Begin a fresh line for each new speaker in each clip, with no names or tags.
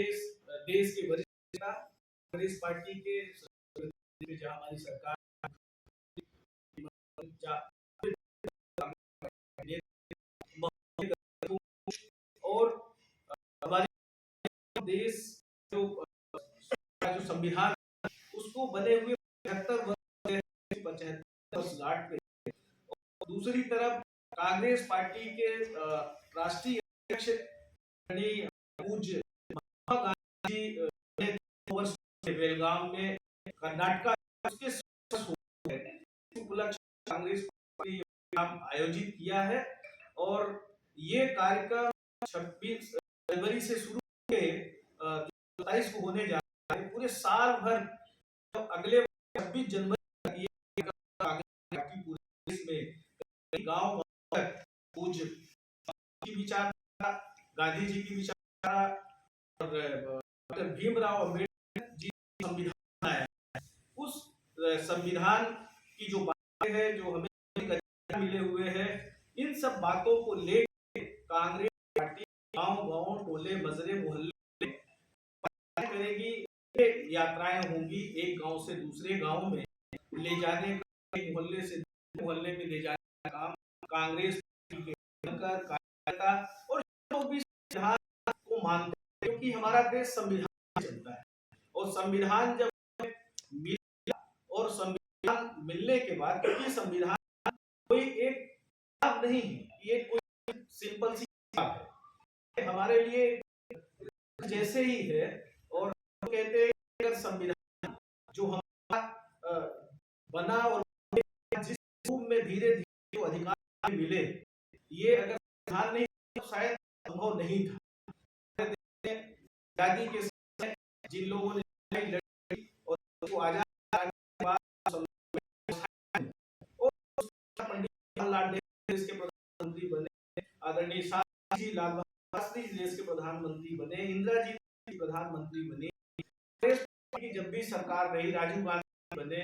देश के वरिष्ठ नेता कांग्रेस पार्टी के जहां हमारी सरकार और हमारे देश जो संविधान उसको बने हुए 75 वर्ष गांठ पे। दूसरी तरफ कांग्रेस पार्टी के राष्ट्रीय अध्यक्ष पूज्य महात्मा गांधी वर्ष बेलगाम में कर्नाटक उसके उपलक्ष्य कांग्रेस पार्टी आयोजित किया है और ये कार्यक्रम 26 जनवरी से शुरू होकर 27 को होने जा रहा है। पूरे साल भर अगले 26 जनवरी तक पूरे देश में गांव तक पूज्य की विचारधारा, गांधी जी की विचारधारा और डॉक्टर भीमराव अम्बेडकर जी संविधान बनाया है। उस संविधान की जो बातें हैं जो हमें मिले हुए हैं, इन सब बातों को लेकर कांग्रेस पार्टी गांव-गांव, टोले, मजरे, मोहल्ले करेगी। यात्राएं होंगी एक गांव से दूसरे गांव में ले जाने का, एक मोहल्ले से दूसरे मोहल्ले में ले जाने का काम कांग्रेस पार्टी के कार्यकर्ता और जो भी संविधान को मानते हैं, क्योंकि हमारा देश संविधान चलता है और संविधान जब मिला और संविधान मिलने के बाद, क्योंकि संविधान कोई एक किताब नहीं है, ये कोई सिंपल सी किताब है, हमारे लिए जैसे ही है। और कहते हैं अगर संविधान जो हमारा बना और जिस रूप में धीरे धीरे जो अधिकार मिले, ये अगर संविधान नहीं तो शायद संभव नहीं था। आजादी के समय जिन लोगों ने लड़ी और उसको आजाद देश के प्रधानमंत्री बने, आदरणीय शास्त्री जी, लाल बहादुर शास्त्री जी देश के प्रधानमंत्री बने, इंदिरा जी प्रधानमंत्री बने, जब भी सरकार रही राजीव गांधी बने,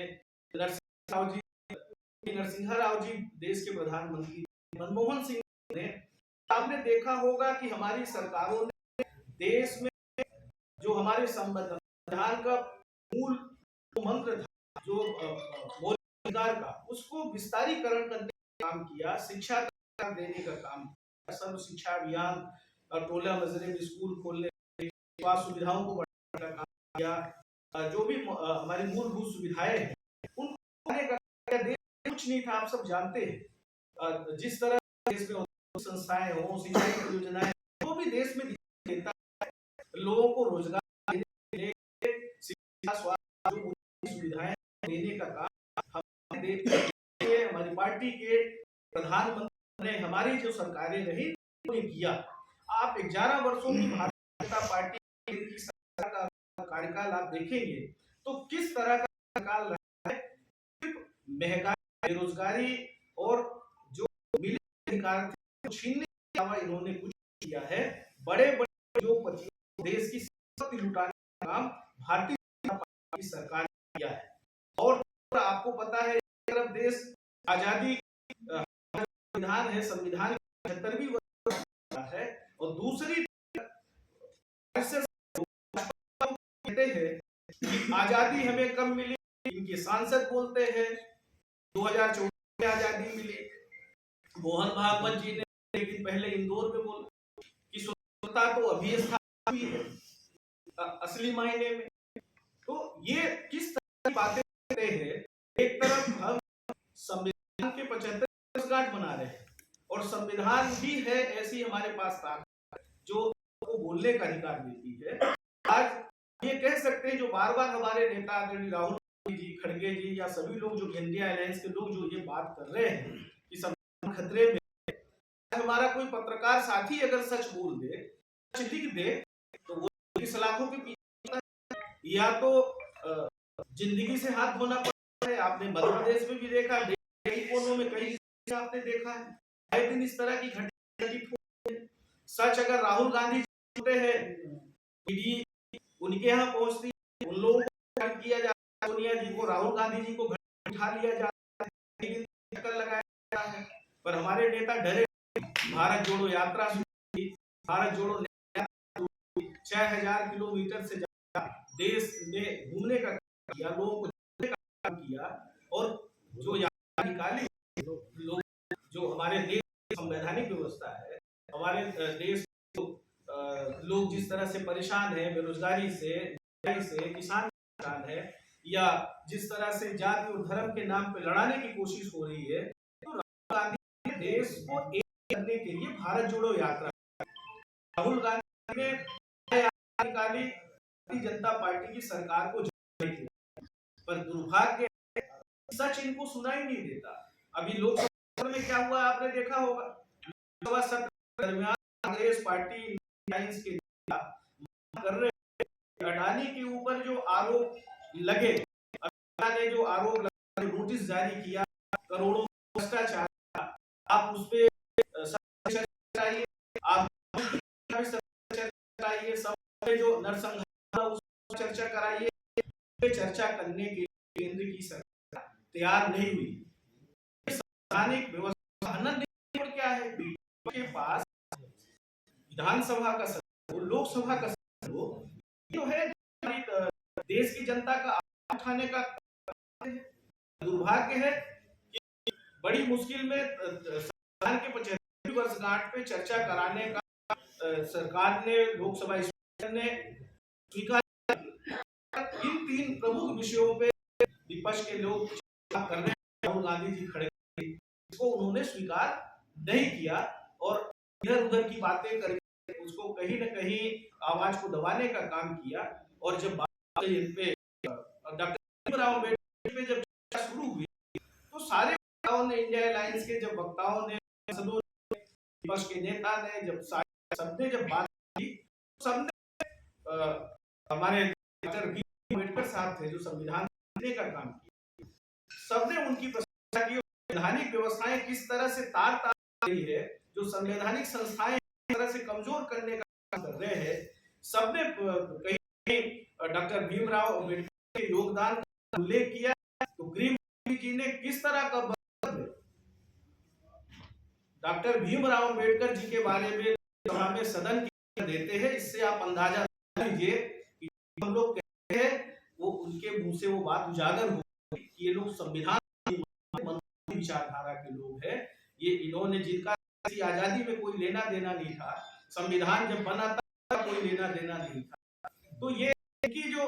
नरसिंह राव जी देश के प्रधानमंत्री, मनमोहन सिंह ने। आपने देखा होगा कि हमारी सरकारों ने देश में जो हमारे संविधान का मूल मंत्र था, जो मौलिक अधिकार का, उसको विस्तारीकरण करने का काम किया, शिक्षा देने का काम किया, सर्व शिक्षा अभियान, टोला मजरे में स्कूल खोलने, स्वास्थ्य सुविधाओं को बढ़ाने का काम किया, जो भी हमारी मूलभूत सुविधाएं हैं उनको देश कुछ नहीं था। आप सब जानते हैं जिस तरह देश में संस्थाएं हो, सिंचाई परियोजनाएं, वो भी देश में देता है, लोगों को रोजगार देने, शिक्षा, स्वास्थ्य सुविधाएं देने का काम हमारी पार्टी के प्रधानमंत्री ने, हमारी जो सरकारें रही उन्होंने किया। आप 11 वर्षों की भारतीय जनता पार्टी की सरकार का कार्यकाल आप देखेंगे तो किस तरह का कार्यकाल रहा है। महंगाई, बेरोजगारी और जो मिले अधिकार थे छीनने के अलावा इन्होंने कुछ किया है। बड़े बड़े जो देश की संपत्ति लुटाने का काम भारतीय जनता पार्टी की सरकार ने किया है। और आपको पता है तरफ देश आजादी संविधान है, संविधान 75वीं वर्ष है और दूसरी कहते हैं कि आजादी हमें कब मिली, इनके सांसद बोलते हैं 2014 में आजादी मिली। मोहन भागवत जी ने एक दिन पहले इंदौर में बोला कि स्वतंत्रता तो अभी स्थापित हुई है असली मायने में। तो ये किस तरह की बातें कहते हैं। एक तरफ हम संविधान के 75 वर्षगांठ मना रहे हैं और संविधान भी है ऐसी हमारे पास ताकत जो को बोलने का अधिकार देती है। आज ये कह सकते हैं जो बार बार हमारे नेता आदरणीय राहुल गांधी जी, खड़गे जी या सभी लोग जो इंडिया अलायंस के लोग जो ये बात कर रहे हैं कि संविधान खतरे में, हमारा कोई पत्रकार साथी अगर सच बोल दे, सच लिख दे तो वो सलाखों के पीछे या तो जिंदगी से हाथ धोना पड़ता है। आपने मध्य प्रदेश में भी देखा, कई कोनों में कई आपने देखा है, हर दिन इस तरह की घटना घटित होती है। सच अगर राहुल गांधी जी है, उनके यहाँ पहुंचती है, उन लोगों को किया जाता है, सोनिया जी को, राहुल गांधी जी को घर उठा लिया जाता है, चक्कर लगाया जाता है। पर हमारे नेता डरे, भारत जोड़ो यात्रा, भारत जोड़ो 6000 किलोमीटर से ज्यादा देश में घूमने का काम किया, लोगों को जोड़ने का काम किया, और जो यात्रा निकाली लोग, जो हमारे देश की संवैधानिक व्यवस्था है, हमारे देश लोग जिस तरह से परेशान है, बेरोजगारी से किसान परेशान है, या जिस तरह से जाति और धर्म के नाम पे लड़ाने की कोशिश हो रही है, तो राहुल गांधी ने देश को एक करने के लिए भारत जोड़ो यात्रा, राहुल गांधी ने निकाली, भारतीय जनता पार्टी की सरकार को जोड़ने के लिए, पर दुर्भाग्य सच इनको सुनाई नहीं देता। अभी लोकसभा में क्या हुआ आपने देखा होगा, लोकसभा सत्र के दरमियान कांग्रेस पार्टी के कर रहे, अडानी के ऊपर जो आरोप लगे, ने जो आरोप लगा, नोटिस जारी किया, करोड़ों भ्रष्टाचार, आप उस पे चर्चा कराइए, आप चर्चा कराइए, सब जो नरसंहार उस पर चर्चा कराइए, चर्चा करने के लिए केंद्र की सरकार तैयार नहीं हुई। संवैधानिक व्यवस्था हनन नहीं, क्या है, के पास विधानसभा का सदस्य हो, लोकसभा का सदस्य हो, जो है देश की जनता का आवाज उठाने का दुर्भाग्य है कि बड़ी मुश्किल में संविधान के 75वीं वर्षगांठ पे चर्चा कराने का सरकार ने, लोकसभा स्पीकर ने स्वीकार, इन 3 प्रमुख विषयों पे विपक्ष के लोग कर रहे हैं, राहुल गांधी जी खड़े, इसको उन्होंने स्वीकार नहीं किया और इधर उधर की बातें करके उसको कहीं न कहीं आवाज को दबाने का काम किया। और जब बात इन पे डॉक्टर भीमराव अम्बेडकर पे जब चर्चा शुरू हुई, तो सारे वक्ताओं ने, इंडिया अलायंस के जब वक्ताओं ने, विपक्ष के नेता ने, जब सबने जब बात की, सबने हमारे डॉक्टर भीमराव अम्बेडकर साहब थे जो संविधान लिखने का काम किया, सबने उनकी प्रशंसा की। संवैधानिक व्यवस्थाएं किस तरह से तार रही है, जो संवैधानिक संस्थाएं किस तरह से कमजोर करने का काम कर रहे हैं, सबने कहीं डॉक्टर भीमराव अम्बेडकर के योगदान का उल्लेख किया। तो गृह जी ने किस तरह का डॉक्टर भीमराव अम्बेडकर जी के बारे में सभा में सदन की देते हैं, इससे आप अंदाजा लीजिए कि हम लोग कहते हैं वो उनके मुंह से वो बात उजागर हो कि ये लोग संविधान विचारधारा के लोग हैं। ये इन्होंने, जिनका आजादी में कोई लेना देना नहीं था, संविधान जब बना था कोई लेना देना नहीं था, तो ये इनकी जो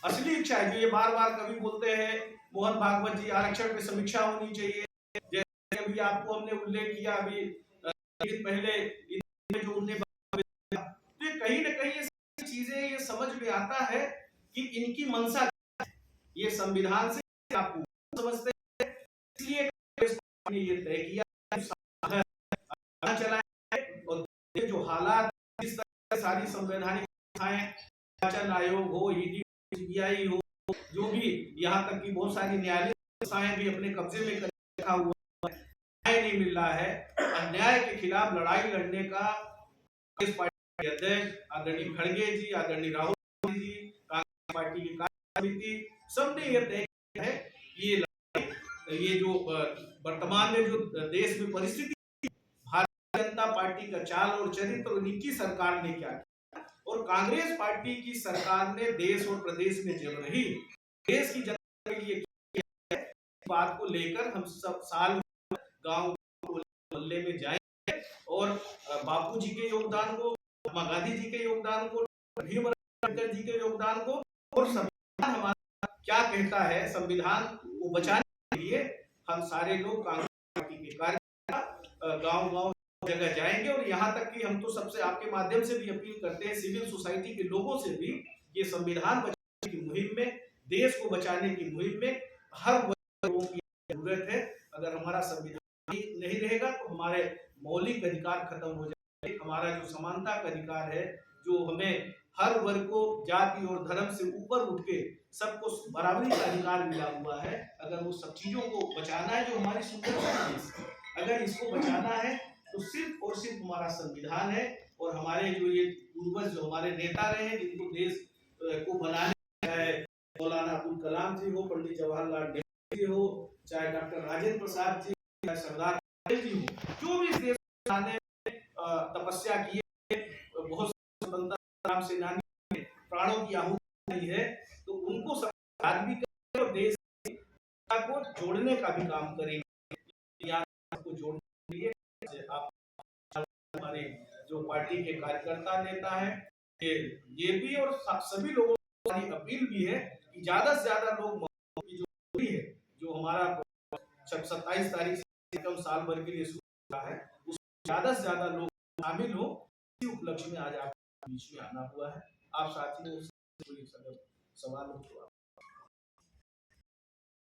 असली इच्छा है, जो ये बार बार कभी बोलते हैं, मोहन भागवत जी, आरक्षण पे समीक्षा होनी चाहिए, जैसे अभी आपको हमने उल्लेख किया अभी पहले जो उन्हें, तो ये कहीं न कहीं ये चीजें ये समझ में आता है कि इनकी मंशा, ये संविधान से आपको समझते हैं, इसलिए ये तय किया चलाए, और जो हालात, इस तरह सारी संवैधानिक संस्थाएं, निर्वाचन आयोग हो, ईडी, सीबीआई हो, जो भी, यहाँ तक कि बहुत सारी न्यायालय संस्थाएं भी अपने कब्जे में रखा हुआ है, न्याय नहीं मिल रहा है। अन्याय के खिलाफ लड़ाई लड़ने का कांग्रेस पार्टी के अध्यक्ष आदरणीय खड़गे जी, आदरणीय राहुल गांधी जी, कांग्रेस पार्टी की कार्यसमिति, सबने ये तय किया है कि ये जो वर्तमान में जो देश में परिस्थिति, भारतीय जनता पार्टी का चाल और चरित्र, उनकी सरकार ने क्या किया, और कांग्रेस पार्टी की सरकार ने देश और प्रदेश में जब रही, देश की जनता के लिए बात को लेकर हम सब साल गांव मोहल्ले में जाएंगे और बापू जी के योगदान को, महात्मा गांधी जी के योगदान को, भीमराव अम्बेडकर जी के योगदान को, और संविधान हमारा क्या कहता है, संविधान को बचाने के लिए हम सारे लोग कांग्रेस पार्टी के कार्यकर्ता गांव-गांव जगह जाएंगे। और यहाँ तक कि हम तो सबसे आपके माध्यम से भी अपील करते हैं, सिविल सोसाइटी के लोगों से भी, ये संविधान बचाने की मुहिम में, देश को बचाने की मुहिम में हर लोगों की जरूरत है। अगर हमारा संविधान नहीं रहेगा तो हमारे मौलिक अधिकार खत्म हो जाएंगे। हमारा जो समानता का अधिकार है, जो हमें हर वर्ग को जाति और धर्म से ऊपर उठ के सबको बराबरी का अधिकार मिला हुआ है, अगर वो सब चीजों को बचाना है, जो हमारी सुंदरता है, अगर इसको बचाना है तो सिर्फ और सिर्फ हमारा संविधान है। और हमारे जो ये पूर्वज, जो हमारे नेता रहे हैं, जिनको देश को बनाने है, मौलाना अब्दुल कलाम जी हो, पंडित जवाहरलाल नेहरू जी हो, चाहे डॉक्टर राजेंद्र प्रसाद जी, चाहे सरदार पटेल जी हो, जो भी इस देश को बनाने तपस्या की, बहुत राम सेनानी ने प्राणों की आहुति दी है, तो उनको याद भी करें और देश को जोड़ने का भी काम करेंगे। को जोड़ने के लिए आप हमारे जो पार्टी के कार्यकर्ता नेता है, ये भी और सभी लोगों को अपील भी है कि ज्यादा से ज्यादा लोग की जो है, जो हमारा 27 तारीख से कम साल भर के लिए शुरू हुआ है, उसमें ज्यादा से ज्यादा लोग शामिल हो। इसी उपलक्ष्य में आज आपके बीच में आना हुआ है। आप साथियों से कोई सवाल हो तो